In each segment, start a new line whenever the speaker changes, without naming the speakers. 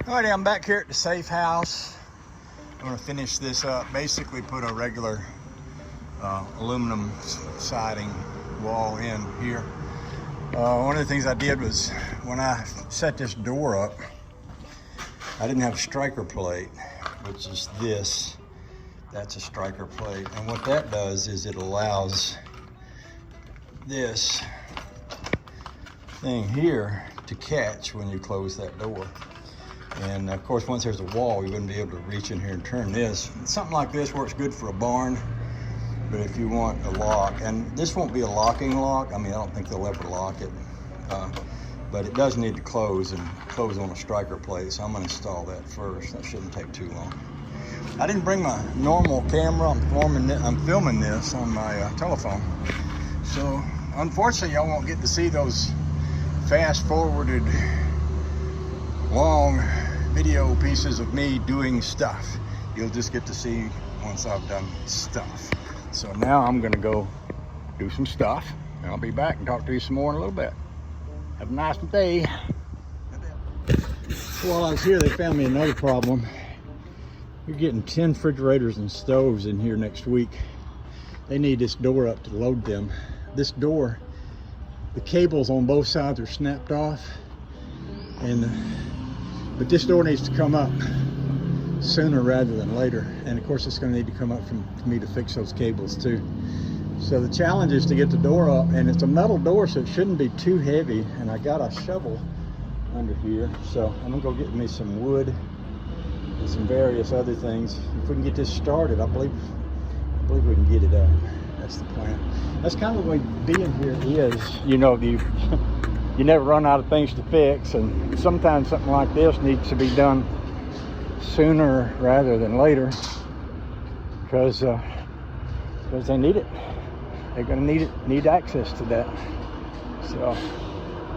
Alrighty, I'm back here at the Safehouse. I'm gonna finish this up. Basically put a regular aluminum siding wall in here. One of the things I did was when I set this door up, I didn't have a striker plate, which is this. That's a striker plate. And what that does is it allows this thing here to catch when you close that door. And of course, once there's a wall, you wouldn't be able to reach in here and turn this. Something like this works good for a barn, but if you want a lock, and this won't be a locking lock. I mean, I don't think they'll ever lock it, but it does need to close and close on a striker plate. So I'm gonna install that first. That shouldn't take too long. I didn't bring my normal camera. I'm filming this on my telephone. So unfortunately, y'all won't get to see those fast-forwarded long video pieces of me doing stuff. You'll just get to see once I've done stuff. So now I'm gonna go do some stuff, and I'll be back and talk to you some more in a little bit. Have a nice day. While I was here, they found me another problem. We're getting 10 refrigerators and stoves in here next week. They need this door up to load them. This door, the cables on both sides are snapped off, but this door needs to come up sooner rather than later. And of course, it's going to need to come up for me to fix those cables too. So the challenge is to get the door up, and it's a metal door, so it shouldn't be too heavy. And I got a shovel under here, so I'm gonna go get me some wood and some various other things. If we can get this started, I believe we can get it up. That's the plan. That's kind of the way being here is. You know, you never run out of things to fix, and sometimes something like this needs to be done sooner rather than later, because they need it. They're going to need access to that. So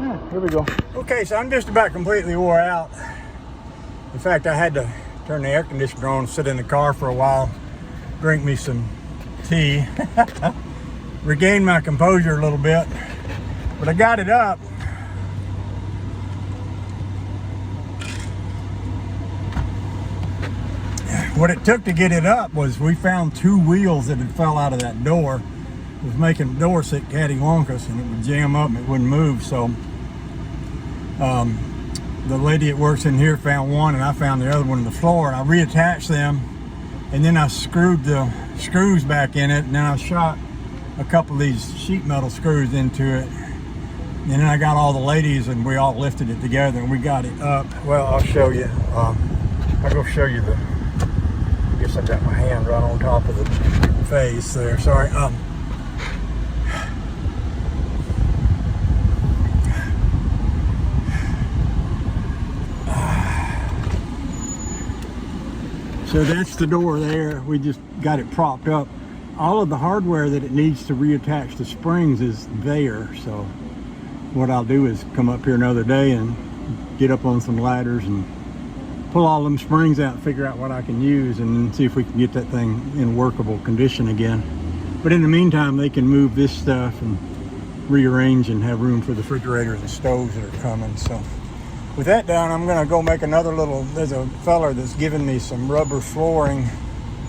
yeah, here we go. Okay, so I'm just about completely wore out. In fact, I had to turn the air conditioner on, sit in the car for a while, drink me some tea, regain my composure a little bit. But I got it up. What it took to get it up was we found 2 wheels that had fell out of that door. It was making the door sit cattywampus, and it would jam up and it wouldn't move. So the lady that works in here found one, and I found the other one on the floor, and I reattached them, and then I screwed the screws back in it, and then I shot a couple of these sheet metal screws into it, and then I got all the ladies, and we all lifted it together, and we got it up. Well, I'll show you. I'll go show you the. I guess I got my hand right on top of the face there. Sorry. So that's the door there. We just got it propped up. All of the hardware that it needs to reattach the springs is there. So what I'll do is come up here another day and get up on some ladders and pull all them springs out, figure out what I can use, and then see if we can get that thing in workable condition again. But in the meantime, they can move this stuff and rearrange and have room for the refrigerators and stoves that are coming. So with that done, I'm gonna go make another little, there's a feller that's giving me some rubber flooring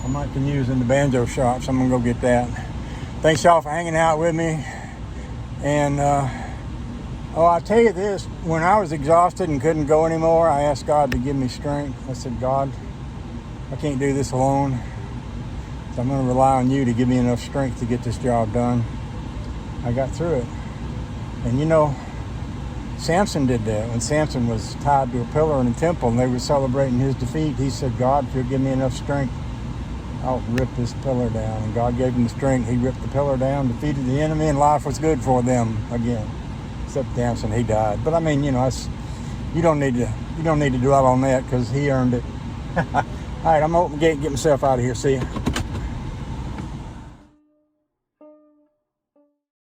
I might can use in the banjo shop, so I'm gonna go get that. Thanks y'all for hanging out with me. And I'll tell you this, when I was exhausted and couldn't go anymore, I asked God to give me strength. I said, God, I can't do this alone. So I'm gonna rely on you to give me enough strength to get this job done. I got through it. And you know, Samson did that. When Samson was tied to a pillar in the temple and they were celebrating his defeat, he said, God, if you'll give me enough strength, I'll rip this pillar down. And God gave him the strength. He ripped the pillar down, defeated the enemy, and life was good for them again. Except Samson, he died. But I mean, you know, you don't need to dwell on that, because he earned it. All right, I'm gonna open the gate and get myself out of here. See ya.